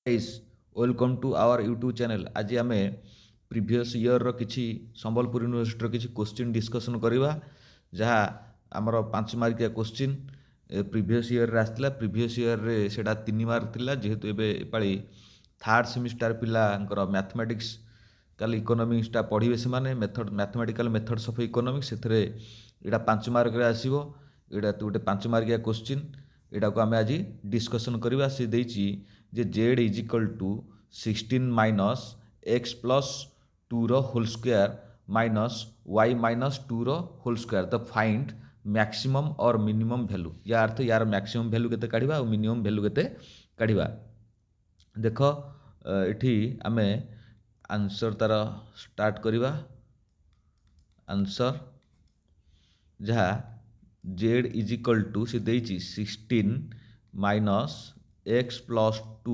Guys welcome to our YouTube channel. आज आम previous year किसी संबलपुर यूनिवर्सिटी किसी क्वेश्चन डिस्कसन करवा जहाँ आमर 5 मार्किया क्वेश्चन प्रीवियस ईयर आसला। प्रीवियस ईयर रे सेटा 3 मार्क थिला, जेहेतु एबे एपाली थर्ड सेमिस्टर पिलांकर मैथमेटिक्स काली इकोनॉमिक्सटा पढ़िबे से माने method mathematical methods of economics से एटा 5 मार्क रे आसीबो। एटा गोटे 5 मार्किया क्वेश्चन, एटा को आम आज डिस्कसन करवा। से देछि जे Z is equal to 16 minus X plus 2 रो whole square minus Y minus 2 रो होल स्क्वायर। तो फाइंड मैक्सिमम और मिनिमम वैल्यू, या अर्थ यार मैक्सिमम वैल्यू केते काढिबा और मिनिमम वैल्यू केते काढिबा। देख एठी आमे आंसर तार स्टार्ट करवा। आंसर जहाँ जेड इज इक्वल टू से देछि 16 माइनस एक्स प्लस 2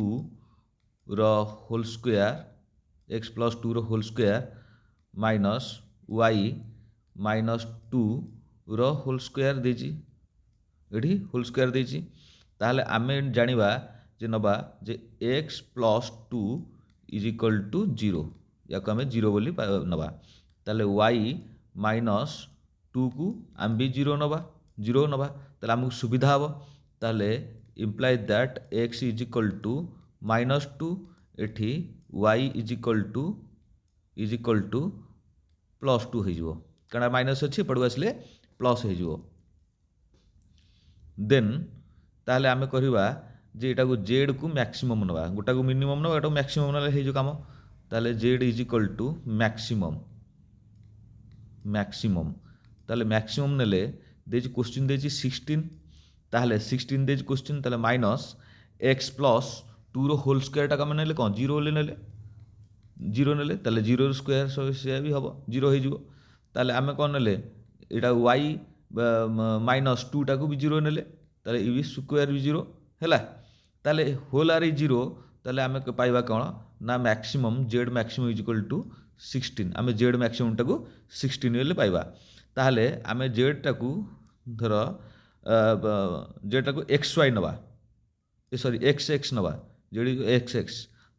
रो होल स्क्वायर, एक्स प्लस 2 रो whole square minus Y minus 2 रो होल स्क्वायर देछि। एठी होल स्क्वायर देछि, ताहले आमे जानिबा जे नबा जे X plus 2 is equal to 0, या को आमे 0 बोली नबा। ताहले वाई माइनस 2 को आम भी 0 नबा, 0 नबा, ताहले आमको सुविधा हम। ताहले imply that X is equal to minus 2, एठी Y is equal to plus 2 हो, कारण माइनस अच्छी पड़ू आसले प्लस हो। देन ताहले आमे करवा जे एटा को जेड को मैक्सिमम नवा, गोटा को मिनिमम नवा, एटा मैक्सिमम नाले हे जो काम। ताहले Z is equal to maximum, maximum ताहले मैक्सिमम नेले देछि क्वेश्चन देछि 16, ताहले 16 देछि क्वेश्चन, ताहले माइनस एक्स प्लस 2 रो होल स्क्वायर टा कम नेले कौन 0 नेले 0 नेले, ताहले 0 स्क्वायर से भी हम 0 हो जिवो। ताहले आमे कौन नेले एटा वाई माइनस 2 टाको भी 0 नेले, ताहले इ भी स्क्वायर भी 0 हैला। ताहले होल आर 0, ताहले आमे पाइबा कौन ना maximum Z maximum is equal to 16। आमे जेड मैक्सिमम टाको 16 बोले पाइबा। ताहले आमे जेड टाको धर जेड टाको एक्स वाई नवा, सॉरी एक्स एक्स नवा, जेड एक्स एक्स,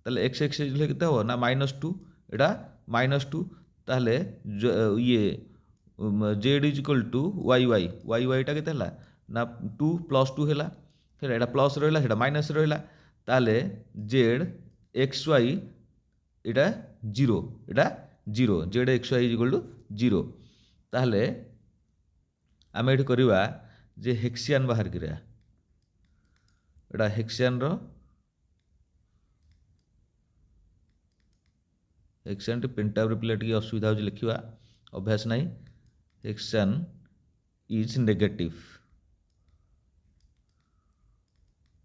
ताहले एक्स एक्स केते हो ना माइनस 2, एटा माइनस 2, ताहले ये Z is equal to Y Y, Y वाईटा केते हला ना 2 प्लस 2 है, फिर एटा प्लस रहा है माइनस रहा। ताहले जेड एक्स वाई एटा 0, एटा 0, Z X Y is equal to 0। ताहले आमे एठी करवा जे हेक्सियन बाहर करिया, एटा हेक्सियन रो हेक्सियन टी पेंटाब्री पिला टी असुविधा हो लिखा, अभ्यास नहीं। हेक्सियन इज नेगेटिव,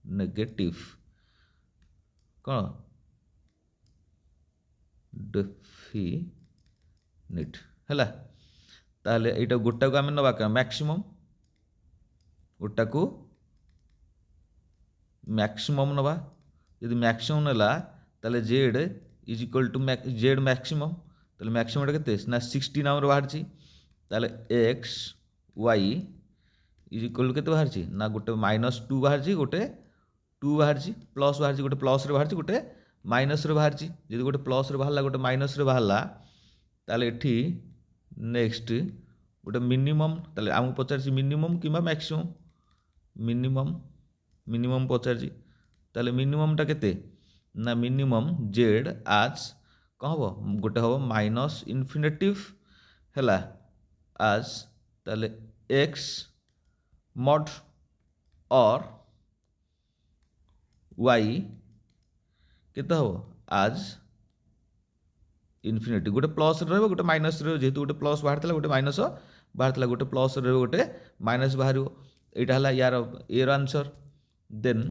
नेगेटिव कौन डेफिनिट हैला। ताहले एटा गोटा को आमे नबा का मैक्सिमम, गोटा को मैक्सिमम नबा। यदि मैक्सिमम नेला ताहले Z is equal to Z maximum, ताहले मैक्सिमम केते ना 16 आमर बाहर छी। ताहले X Y is equal to केते बाहर छी ना गोटे माइनस 2 बाहर छी, गोटे 2 बाहर छी, प्लस बाहर छी, गोटे प्लस रे बाहर छी, गोटे माइनस रे बाहर छी। यदि गोटे प्लस रे बाहरला गोटे माइनस रे बाहरला, ताहले एठी नेक्स्ट गोटे मिनिमम, ताहले आमको पचार मिनिमम किंबा मैक्सिमम, मिनिमम मिनिमम पचार। ताहले मिनिममटा केते ना मिनिमम जेड आज कौन हम गोटे हम माइनस इनफिनिटिव हैला आज, ताहले एक्स मॉड और वाई केते हम आज इनफिनिटी, गोटे प्लस रहिबो गोटे माइनस रहिबो, जेहेतु गोटे प्लस बाहर थला गोटे माइनस बाहर थला, गोटे प्लस रहिबो गोटे माइनस बाहर। एटा हला यार एर आंसर। देन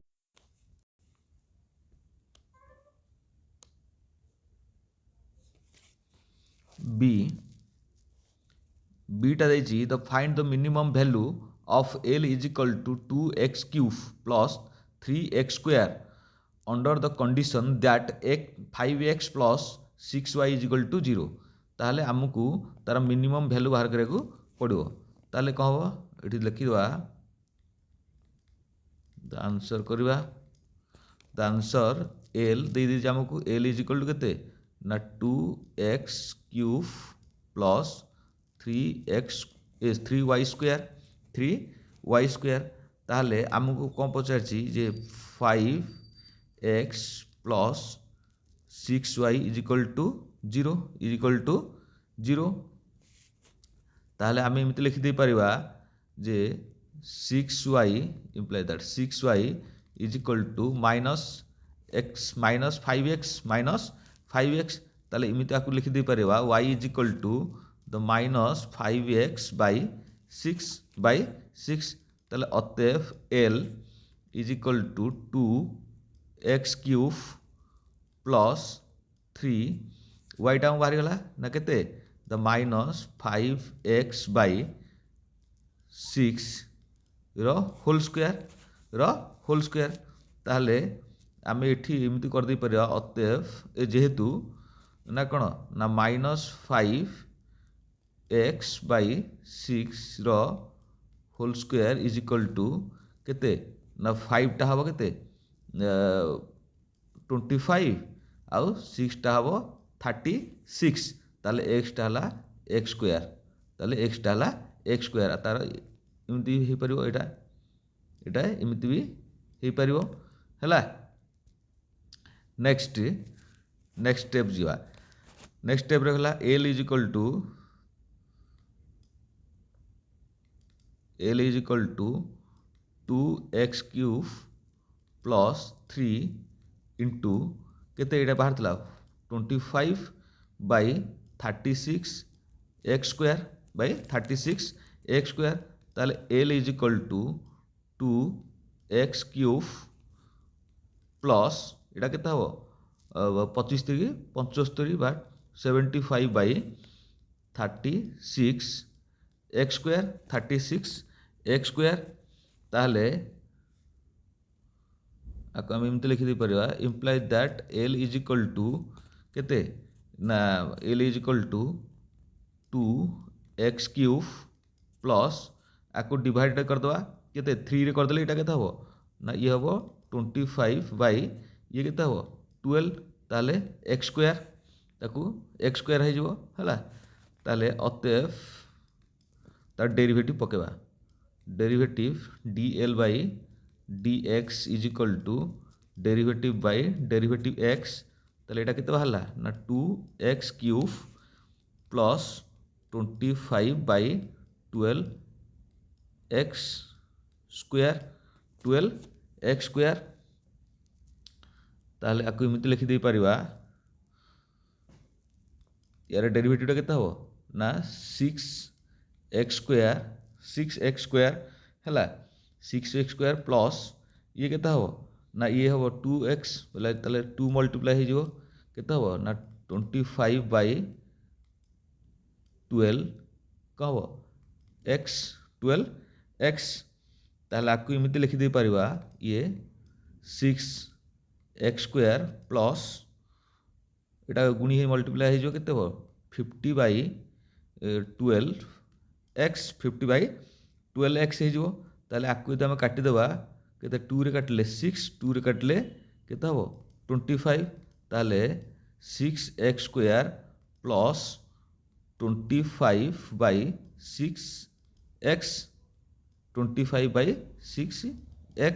बी, बीटा देछि the find the minimum value of L is equal to 2x cube plus 3x square under the condition that 5x plus 6y is equal to 0। ताहले आमको तार मिनिमम वैल्यू बाहर करिया को पड़ो। ताहले कौन हम एठी लिखिवा द आंसर करवा, द आंसर एल दे दीजिए आमको एल इज इक्वल टू केते ना 2x cube plus 3y square 3y square ताहले आमको कौन पचारछि जे 5x plus 6y is equal to 0 ताहले आम एमती लिखिदे पारिबा जे 6y imply that 6y is equal to minus 5x ताहले एमती आपको लिखिदे पारिबा y is equal to the minus 5x by 6 ताहले अतएव l is equal to 2x cube plus 3y टा बाहरी गला ना केते the minus 5x by 6 whole square ताहले आम एठी एमती कर दे परिया अतएव जेहेतु ना कौन ना minus 5x by 6 whole square is equal to केते ना 5 टा हबो केते 25 आउ 6 टा हबो 36 ताले x टा हला x स्क्वायर तार एमती हो परिबो एटा एमती भी हो परिबो हैला। नेक्स्ट स्टेप जीवा नेक्स्ट स्टेप रे हला l is equal to 2x cube plus 3 into केते एटा बाहर थला 25 by 36 x square by 36 x square ताले l is equal to 2x cube plus एटा केते हबो 25 3 75 बा 75 by 36 x square 36 x square ताहले आको हम एमती लिखि दे परिबा imply that l is equal to केते ना l is equal to 2x cube plus आको डिवाइड कर दवा केते 3 रे कर देले एटा केते हबो ना ये हबो 25 बाई ये केते हबो 12 ताले x स्क्वायर ताकू x स्क्वायर हो जिवो हला ताले अतएव तार डेरिवेटिव पकेबा derivative dl by dx is equal to derivative by derivative x ताले एटा केते बाहरला ना 2x cube plus 25 by 12 x square ताहले आको एमती लिखि दे परिबा यार डेरिवेटिव केते हबो ना 6x स्क्वायर हैला 6x स्क्वायर प्लस ये केते हबो ना ये हबो 2x बोले ताले 2 मल्टीप्लाई हो जिवो केते हबो ना 25 बाई 12 का हबो x ताहले आको एमती लिखि दे परिबा ये 6x स्क्वायर प्लस एटा गुणी हे मल्टीप्लाई हो जिवो केते हबो 50 बाई 12 x 50 बाई 12 x हो जिवो ताहले आको यदि हम काटी देबा केते 2 रे काटले 6 2 रे काटले केते हबो 25 ताहले 6x square plus 25 by 6x 25 by 6x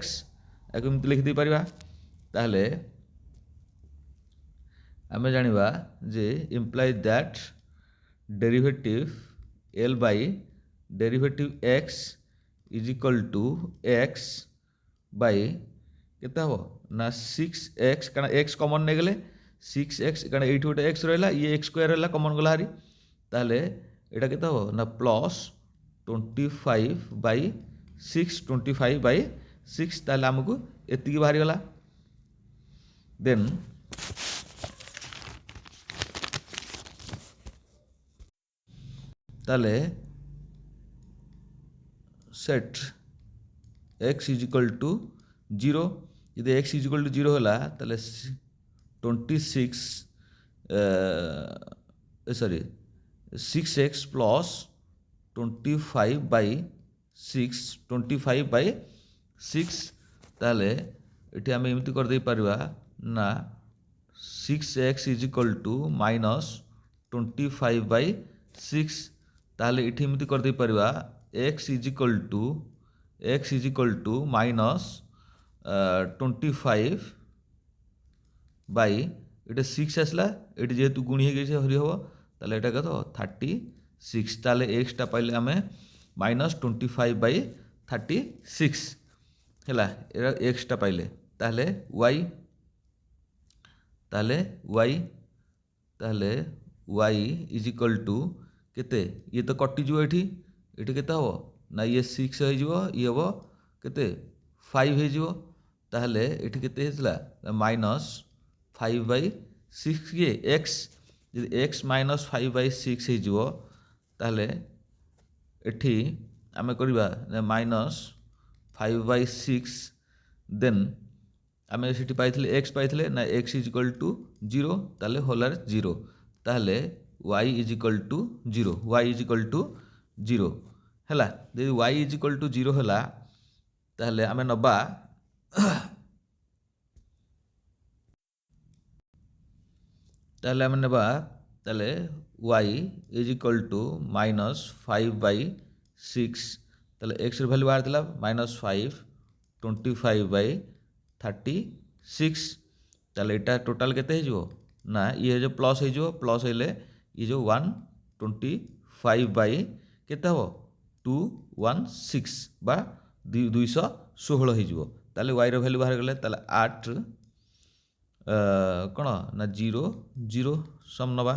आको एमती लिखि दे परिबा ताहले आम जानिबा जे imply that derivative l by derivative x is equal to x by केते हबो ना 6x कारण x कॉमन ने गेले 6x कारण एठी गोटे x रहला ये x स्क्वायर रहला कॉमन गला हरी ताले एटा केते हबो ना प्लस 25 बाई 6 ताले हमको एतिकी बाहरी गला देन ताले set x is equal to 0 यदि x इज इक्वल टू 0 होला ताले 6x प्लस 25 बाई 6 ताले एठी आम एमती कर दे परिबा ନା 6x is equal to minus 25/6। ତାହେଲେ ଏଠି ଏମିତି କରିଦେଇପାରିବା x is equal to minus 25 by এটা 6 আসলা, এটি যেহেতু গুণি হয়ে গেছে হরি হব, তাহলে এটা কত 36। তাহলে এক্সটা পাইলে আমি -25/36 ହେଲା, এটা এক্সটা পাইলে। তাহলে ওয়াই ইজ ইক্ୱାଲ୍ টু কেতে, ইয়ে তো কটিଯିବ ଏଠି, ଏଠି କେତେ ହେବ ନା ଇଏ 6 ହେଇଯିବ, ଇଏ ହେବ କେତେ 5 ହେଇଯିବ। ତାହେଲେ ଏଠି କେତେ ହେଇଥିଲା -5/6 କିଏ x, ଯଦି x -5/6 ହେଇଯିବ ତାହେଲେ ଏଠି ଆମେ କରିବା -5/6 ଦେନ୍ ଆମେ ସେଠି ପାଇଥିଲେ x ପାଇଥିଲେ ନା x ଇଜ୍ ଇକ୍ୱାଲ୍ ଟୁ 0, ତାହେଲେ ହୋଲାର 0, ତାହେଲେ y ଇଜ୍ ଇକ୍ୱାଲ୍ ଟୁ 0 ହେଲା। ଯଦି y ଇଜ୍ ଇକ୍ୱାଲ୍ ଟୁ 0 ହେଲା ତାହେଲେ ଆମେ ନେବା ତାହେଲେ y ଇଜ୍ ଇକ୍ୱାଲ୍ ଟୁ -5/6, ତାହେଲେ xର ଭ୍ୟାଲୁ ବାହାରିଥିଲା -5, 25/36, ତାହେଲେ ଏଇଟା ଟୋଟାଲ୍ କେତେ ହେଇଯିବ ନା ଇଏ ଯେଉଁ ପ୍ଲସ୍ ହେଇଯିବ, ପ୍ଲସ୍ ହେଲେ ଇଏ ଯେଉଁ 125 କେତେ ହେବ 216 ବା 216 ହେଇଯିବ। ତାହେଲେ ୱାଇର ଭ୍ୟାଲୁ ବାହାରିଗଲେ, ତାହେଲେ 8 କ'ଣ ନା 0 0 ସମ୍ ନେବା,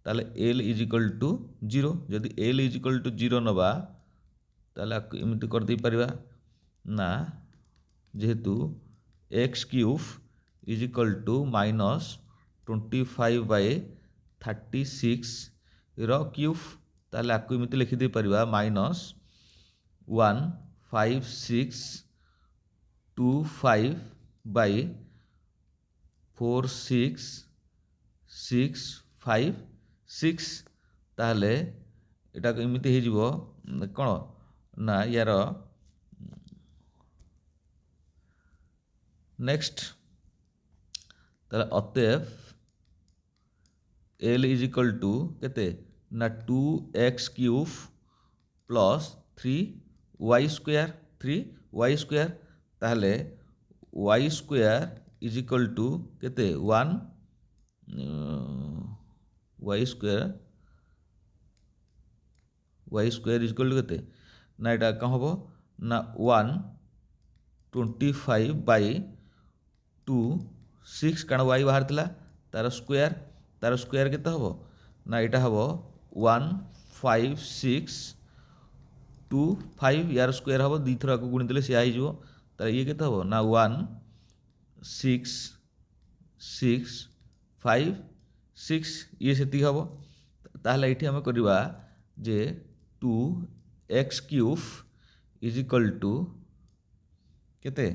ତାହେଲେ ଏଲ୍ ଇଜ୍ ଇକ୍ୱାଲ୍ ଟୁ 0। ଯଦି ଏଲ୍ ଇଜ୍ ଇକ୍ୱାଲ୍ ଟୁ 0 ନେବା ତାହେଲେ ଏମିତି କରିଦେଇପାରିବା ନା ଯେହେତୁ x³ ଇଜ୍ ଇକ୍ୱାଲ୍ ଟୁ -25/36 ର କ୍ୟୁବ୍, ତାହେଲେ ଆକୁ ଏମିତି ଲେଖିଦେଇପାରିବା -15625/4656, ତାହେଲେ ଏଟାକୁ ଏମିତି ହେଇଯିବ କ'ଣ ନା ୟାର ନେକ୍ସଟ, ତାହେଲେ ଅତଏବ L ଇଜ୍ ଇକ୍ୱାଲ୍ ଟୁ କେତେ ନା 2x³ ପ୍ଲସ୍ 3y², ତାହେଲେ y² ଇଜ୍ ଇକ୍ୱାଲ୍ ଟୁ କେତେ 1, y² ଇଜ୍ ଇକ୍ୱାଲ୍ ଟୁ କେତେ ନା ଏଇଟା କ'ଣ ହେବ ନା 125/26, କାରଣ y ବାହାରିଥିଲା ତାର ସ୍କୋୟାର କେତେ ହେବ ନା ଏଇଟା ହେବ 15625, ୟାର ସ୍କୋୟାର ହେବ, ଦୁଇଥର ଆକୁ ଗୁଣି ଦେଲେ ସେୟା ହେଇଯିବ। ତାହେଲେ ଇଏ କେତେ ହେବ ନା 16656, ଇଏ ସେତିକି ହେବ। ତାହେଲେ ଏଇଠି ଆମେ କରିବା ଯେ 2x³ ଇଜ୍ ଇକ୍ୱାଲ୍ ଟୁ କେତେ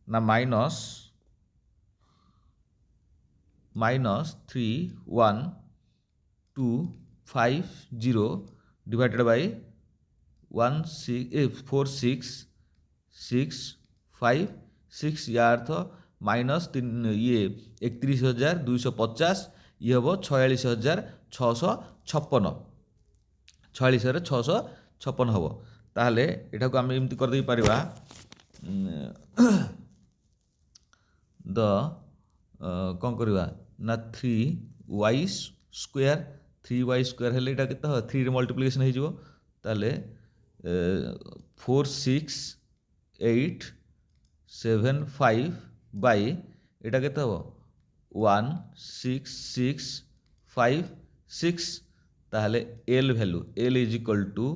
ନା -31250 ଡିଭାଇଡେଡ଼ ବାଇ 46656, ୟା ଅର୍ଥ ଇଏ 31,250, ଇଏ ହେବ 46,656, 46,656 ହେବ। ତାହେଲେ ଏଟାକୁ ଆମେ ଏମିତି କରିଦେଇପାରିବା କ'ଣ କରିବା ନା 3y² ହେଲେ ଏଇଟା କେତେ ହେବ 3ରେ ମଲ୍ଟିପ୍ଲିକେସନ୍ ହେଇଯିବ, ତାହେଲେ 46875 ବାଇ ଏଇଟା କେତେ ହେବ 16656, ତାହେଲେ L value L is equal two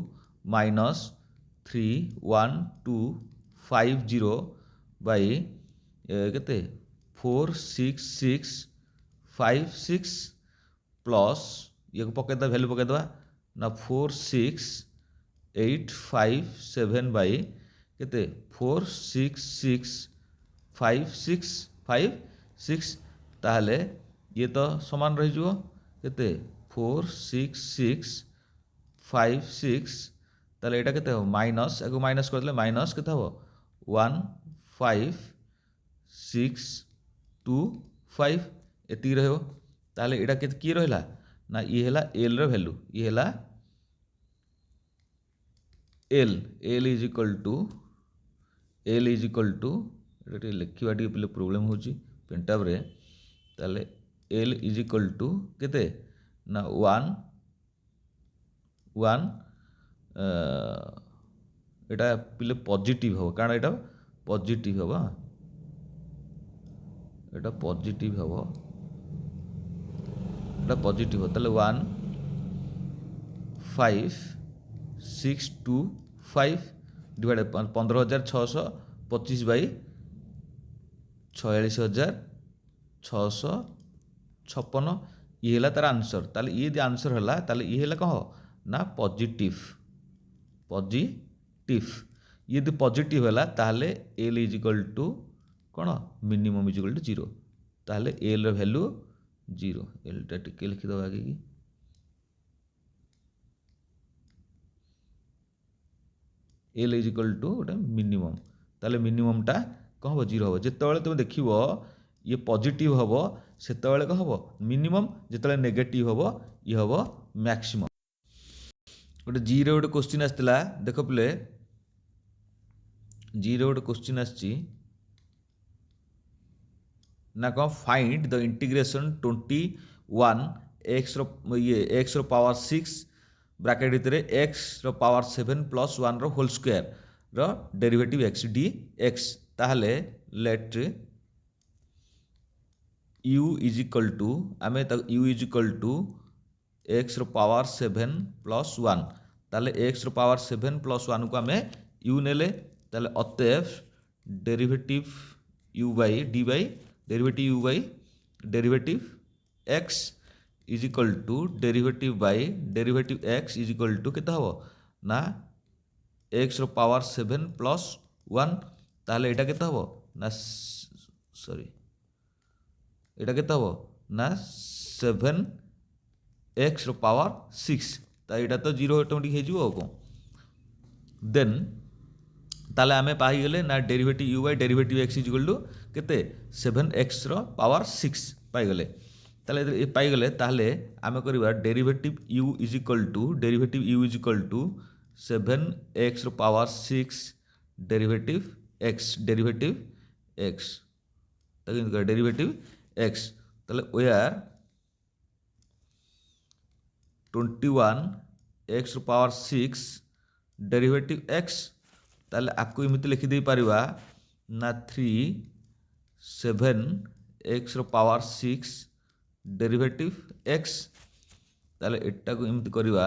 -31250 Bai କେତେ 46656 ପ୍ଲସ୍ ଇଏକୁ ପକାଇଦେବା, ଭ୍ୟାଲୁ ପକାଇଦେବା ନା 46857 ବାଇ କେତେ 46656, ତାହେଲେ ଇଏ ତ ସମାନ ରହିଯିବ କେତେ 46656, ତାହେଲେ ଏଇଟା କେତେ ହେବ ମାଇନସ୍, ଆକୁ ମାଇନସ୍ କରିଦେଲେ ମାଇନସ୍ କେତେ ହେବ 15625 5 एति रहइबो ताले एटा के की रहला ना ये हला l रो वैल्यू ये हला l is equal to Etah लिखिबा T पले प्रॉब्लम होची पेंटाब रे ताले l इज इक्वल टू केते ना 1 एटा पिले पॉजिटिव हो कारण एटा पॉजिटिव हो एटा पॉजिटिव हो एटा पॉजिटिव हो ताले 1 5 6 2 5 डिवाइड 15,625 बाई 46,656 ये हला तार आंसर ताले ये आंसर हला ताले ये हला कह ना पॉजिटिव ये यदि पॉजिटिव है ताहले एल इज इक्वल टू कौन मिनिमम इज इक्वल टू 0 ताहले एल रो वैल्यू 0 एलटा टिके लिखिद आगे कि एल इज इक्वल टू गोटे मिनिमम ताहले मिनिममटा कौन हम 0 हम जिते तुम देख ये पॉजिटिव हम से कौन हम मिनिमम जिते नेगेटिव हम ये हम मैक्सिमम गोटे जी रे गोटे क्वेश्चन आसला देख पिले जी रे गोटे क्वेश्चन आसी ना कौन फाइंड द इंटीग्रेशन 21 एक्स रो पावर 6 ब्रैकेट भितर एक्स रो पावर 7 प्लस 1 रो होल स्क्वायर रो डेरिवेटिव एक्स डी एक्स ताहले let U is equal to आम U is equal to X रो पावर 7 प्लस 1 ताले एक्स रो पावर 7 प्लस 1 को आम यू नेले ताले अतएव derivative u by D by derivative u by derivative X is equal to derivative by derivative X is equal to केते हबो ना एक्स रो पावर 7 प्लस 1 ताले एटा केते हबो ना सॉरी एटा केते हबो ना 7 एक्स रो पावर 6 ता एटा तो 0 ऑटोमेटिक हे जिवो को देन ताले आमे पाई गेले ना derivative u by derivative X is equal to केते 7 एक्स रो पावर 6 पाई गेले ताले ए पाई गेले ताले आमे करबा derivative u is equal to derivative u is equal to 7 X रो पावर 6 डेरिवेटिव एक्स ताके डेरिवेटिव एक्स ताले वेयर 21 एक्स रो पावर 6 डेरिवेटिव एक्स ताले आपको इमिति लिखि दे परिबा ना 3 7 एक्स रो पावर 6 डेरिवेटिव एक्स ताले एटा को इमिति करिबा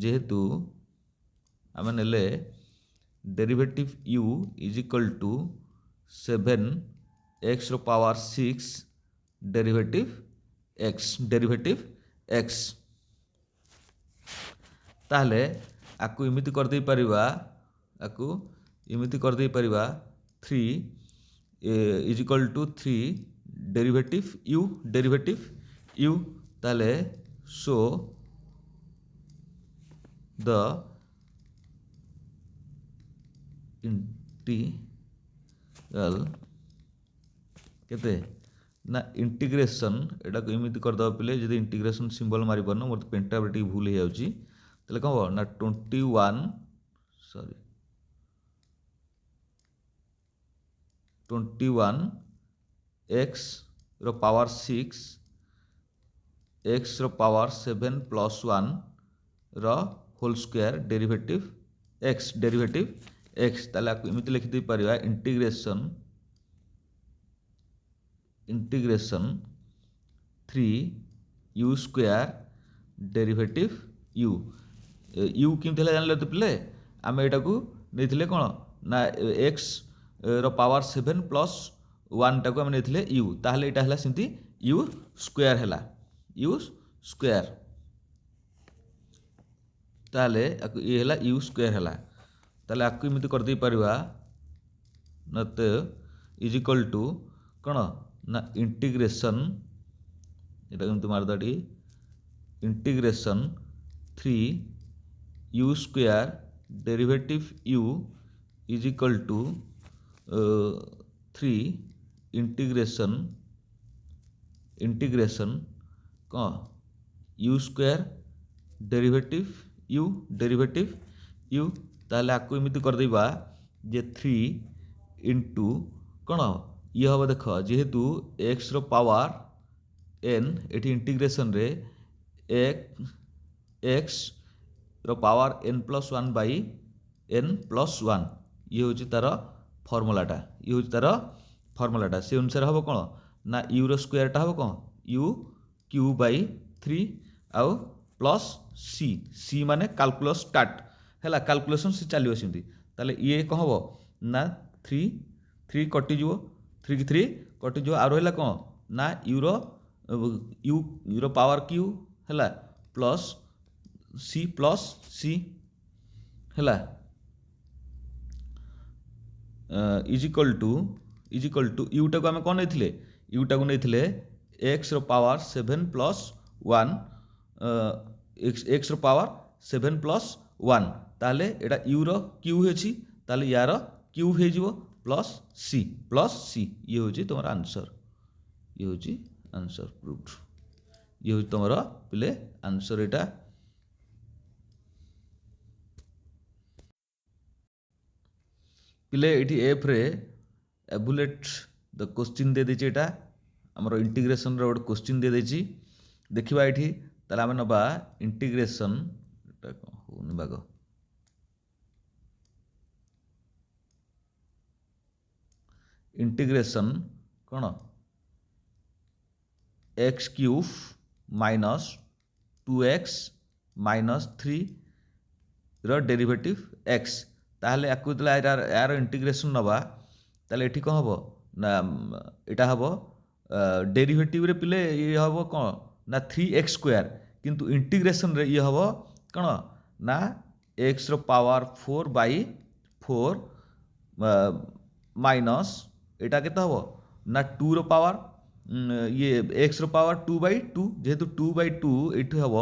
जेहेतु आम नेले derivative u is equal to 7 X रो पावर 6 डेरिवेटिव एक्स ताहले आकु इमिति कर दे परिबा 3 is equal to 3 derivative u ताहले सो द इंटीग्रल केते ना इंटीग्रेशन एटा को इमिति कर दबा पिले जदि इंटीग्रेशन सिंबल मारि परनो मोर पेंटा बेटी भूल हे जाउची तले कहबो ना 21 एक्स रो पावर 6 एक्स रो पावर 7 प्लस 1 रो होल स्क्वायर डेरिवेटिव एक्स ताले आपको इमिति लिखि दे परिबा integration 3 u square derivative u किमती है जानले तो पिले आम एटा को नहीं कौन ना एक्स रो पावर 7 प्लस 1 टाक आम नहीं यू ताहले एटा हला सिंती यू स्क्वायर ताहले ये हला यू स्क्वायर हला ताहले आपको इमिति कर दे परिबा न तो इज इक्वल टू कौन ना इंटीग्रेशन एटा केमती मारदाटी integration 3 u square derivative u is equal to 3 integration कौन यू स्क्वायर डेरिवेटिव यू ताहले आपको एमती करदेबा जे 3 इंटू कौन ये हम देख जेहेतु एक्स रो पावर एन एटी इंटीग्रेशन रे एक्स रो power N plus one by N plus one ये हूँ तार फर्मुलाटा से अनुसार हम कौन ना यू रो स्क्वायरटा हम कौन यू क्यू बै 3 आउ प्लस सी माने कैलकुलस स्टार्ट है कैलकुलेसन सी चलो सेमती ताले ये कौन हम ना 3 कटिज 3 कटिज आ रहा कौन ना यूरो पावर क्यू है प्लस सी है इजिकल टू यूटा को आम कौन नहीं यूटा को नहीं एक्स रो पावर 7 प्लस 1 एक्स रो पावर 7 प्लस 1 ताले एटा यूरो क्यू है ताले यार क्यूब हो प्लस सी ये हूँ तुम आंसर ये हूँ आंसर प्रूव्ड ये हूँ तुम पिले आंसर एटा पिले ये एफ रे एबुलेट द क्वेश्चन दे देछि एटा हमर इंटीग्रेशन रो गोटे क्वेश्चन दे देछि देखिबा एठी ताले आमे नबा इंटीग्रेशन एटा होनी बाग इंटीग्रेशन कौन x cube minus 2x minus 3 रो डेरिवेटिव एक्स ताहले याकु यार इंटीग्रेशन नबा ताहले एठी कौन हम ना एटा हम डेरिवेटिव रे पिले ये हम कौन ना 3x स्क्वायर किंतु इंटीग्रेशन रे ये हम कौन ना एक्स रो पावर 4 बै 4 माइनस एटा के हम ना 2 रो पावर ये एक्स रो पावर 2 बै 2 जेहेतु 2 बै 2 ये हम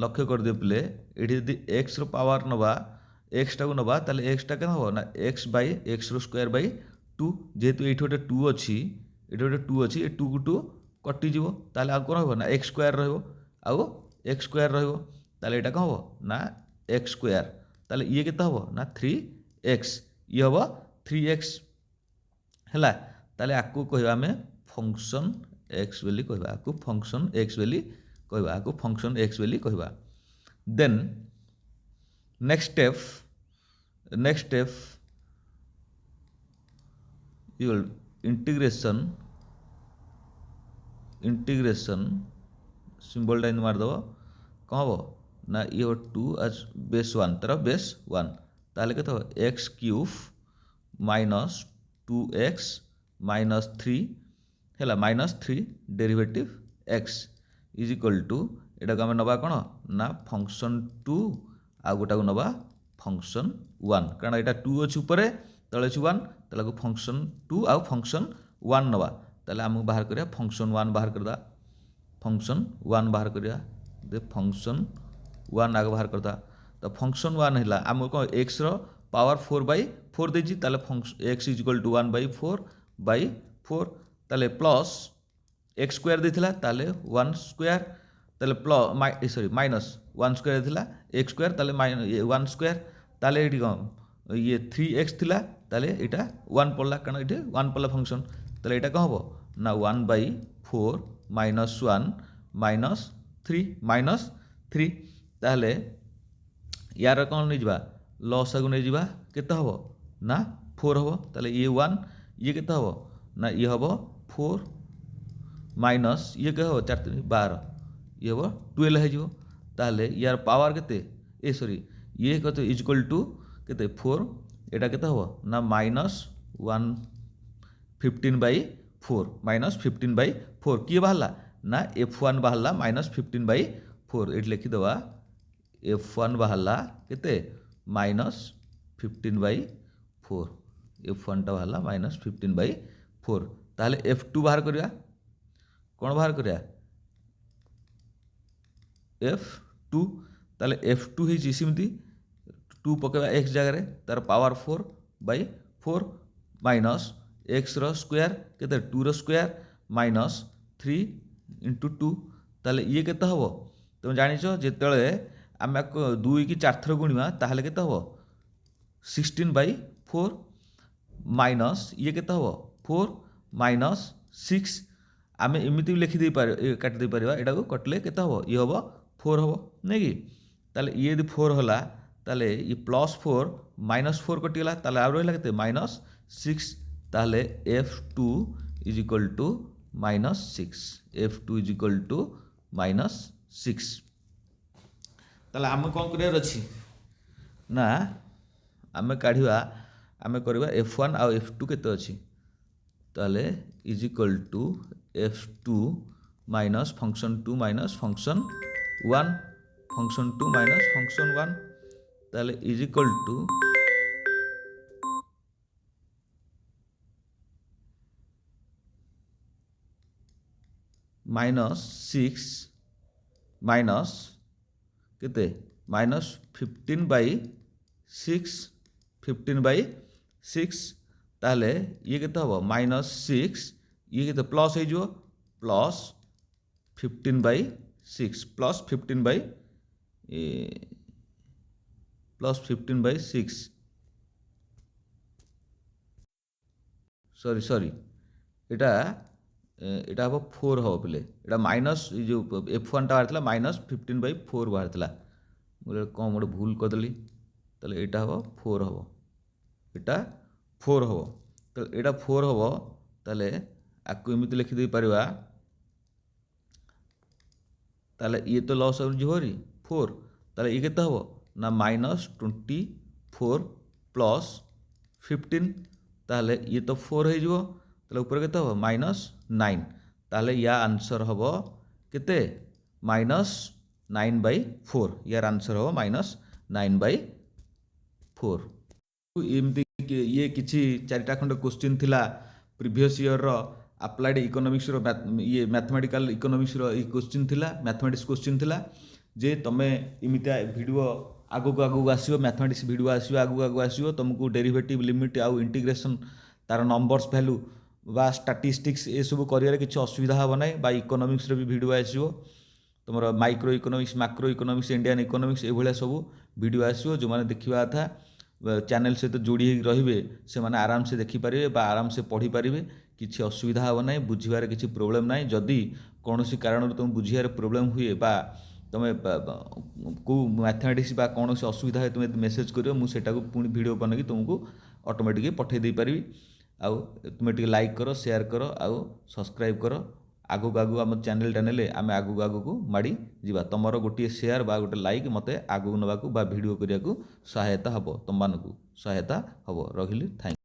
लक्ष्य कर दियो प्ले ये एक्स रो पावर नबा एक्स टा को नबा ताले एक्स टा के हम ना एक्स बै एक्स रो स्क्वायर बै 2 जेहेतु ये गोटे 2 अच्छी ये गोटे 2 अच्छी ये 2 को 2 कटिज ताले आ कौन ना एक्स स्क्वायर आउ एक्स स्क्वायर ताले एटा कौन हम ना एक्स स्क्वायर ताले ये केते हम ना 3x ये हम 3x है ताले आकु कहवा आमे फंक्शन एक्स बेली कहवा आकु फंक्शन एक्स बेली कहवा आकु फंक्शन एक्स बेली कहवा then next step integration symbol time मारदेव कौन हम ना ये 2 आज बेस 1 तार बेस 1 ताले के x cube minus 2x minus 3 है minus 3 derivative X is equal to एटा को आम नबा कौन ना फंक्शन 2 आ गोटा को नबा फंक्शन 1 कारण एटा 2 अच्छी ऊपर तले अच्छी 1 ताले को फंक्शन 2 आ फंक्शन 1 नबा ताले आमको बाहर करिया फंक्शन 1 बाहर करदा फंक्शन 1 बाहर करिया दे फंक्शन 1 आगे बाहर करदा तो फंक्शन 1 है आमको कौन एक्स रो पावर 4 बै 4 देछि ताले function X is equal to 1 by 4 ताले प्लस एक्स स्क्वायर देथिला ताले 1 स्क्वायर ताले प्लस सॉरी माइनस 1 स्क्वायर देथिला एक्स स्क्वायर ताले 1 स्क्वायर ताले एठी कौन ये 3x थिला ताले एटा 1 पड़ला कारण एठी 1 पड़ला फंक्शन ताले एटा कौन हम ना 1 बै 4 माइनस 1 माइनस 3 ताले यार कौन नहीं जावा लॉस आगु नहीं जावा केते हबो ना 4 हबो ताले ये 1 ये केते हबो ना ये हबो 4 माइनस ये के हबो 4 3 12 ये हबो 12 है जिवो ताले यार पावर केते ए सॉरी ये कते इज इक्वल टू केते 4 एटा केते हबो ना माइनस 15/4 माइनस 15/4 किए बाहरला ना f1 बाहरला माइनस 15/4 एट लिखि दवा f1 बाहरला केते माइनस 15/4 f1 टा बाहरला माइनस 15/4 ताहले f2 बाहर करिया कौन बाहर करिया f2 ताहले f2 ही सिमती 2 पकेबा x जगह रे तार पावर 4/4 माइनस एक्स स्क्वायर केते 2 स्क्वायर माइनस 3 इंटू 2 ताले ये केते हबो तुम जानिछ जेतेले आमे 2 की 4 थर गुणिबा ताहले केते हबो 16/4 माइनस ये केते हबो 4 माइनस 6 आमे एमिति लिखि दे पार काटि दे परिबा एटा को कटले केते हबो ये हबो 4 हबो नै कि ताले ये यदि 4 होला ताले ये +4 -4 कटिगला ताले आ रहिला केते -6 ताले f2 is equal to -6 f2 is equal to -6 ताले आमे कोन करियार अछि ना आमे काढिबा आमे करबा f1 आ f2 केते अछि ताले is equal to f2 minus function 2 minus function 1 function 2 minus function 1 ताले इज इक्वल टू -6 माइनस केते -15/6 15/6 ताले ये केते हबो -6 ये केते प्लस हे जो प्लस 15/6 प्लस 15/6 सॉरी एटा एटा हम 4 हम पे एटा माइनस जो f1 टा बाहर -15/4 बाहर बोले कौन गोटे भूल करदेली ताले एटा हम 4 हम एटा 4 हम तो एटा 4 हम ताले आपको एमती लिखिदे पारिबा ताले ये तो लॉस हो जोरी 4 ताले ये केते हबो ना -24 प्लस 15 ताले ये तो 4 हो जिवो ताले ऊपर केते हबो -9 ताले या आंसर हबो केते -9/4 यार आंसर हबो -9/4 एमती ये किछि चारिटा खंड क्वेश्चन थिला प्रीवियस ईयर रो अप्लाइड इकोनॉमिक्स रो ये मैथमेटिकल इकोनॉमिक्स रो ये क्वेश्चन थिला मैथमेटिक्स क्वेश्चन थिला जे तमे इमिता वीडियो आगो आगो आसीबो मैथमेटिक्स वीडियो आसीबो आगो आसीबो तुमको डेरिवेटिव लिमिट आउ इंटीग्रेशन तार नंबर्स वैल्यू बा स्टैटिस्टिक्स ए सब करियर किछि असुविधा हबो नै बा इकोनॉमिक्स रो भी वीडियो आसीबो तुमरो micro economics macro economics Indian economics ए भलिया सब वीडियो आसीबो जो माने देखिबा था चैनल सहित जोड़ी रहिबे से माने आराम से देखि पारिबे बा आराम से पढ़ी पारिबे किछि असुविधा हबो नै बुझिबार किछि प्रॉब्लम नै जदी कोनोसी कारण तुम बुझियार प्रॉब्लम हुए बा तुम को मैथमेटिक्स बा कोनोसी असुविधा है तुम मेसेज करियो मु सेटा को पुनी वीडियो बनकी तुमको ऑटोमेटिकली पठे दे पारिबी आउ तुम टिके लाइक करो शेयर करो आउ सब्सक्राइब करो आगु आगु आम चैनल आम आगु को माड़ी जीवा तुमर गोटे शेयर बा गोटे लाइक मते आगु नबाकू बा वीडियो करिया को सहायता हबो तुम मानकू सहायता हबो रहिली थैंक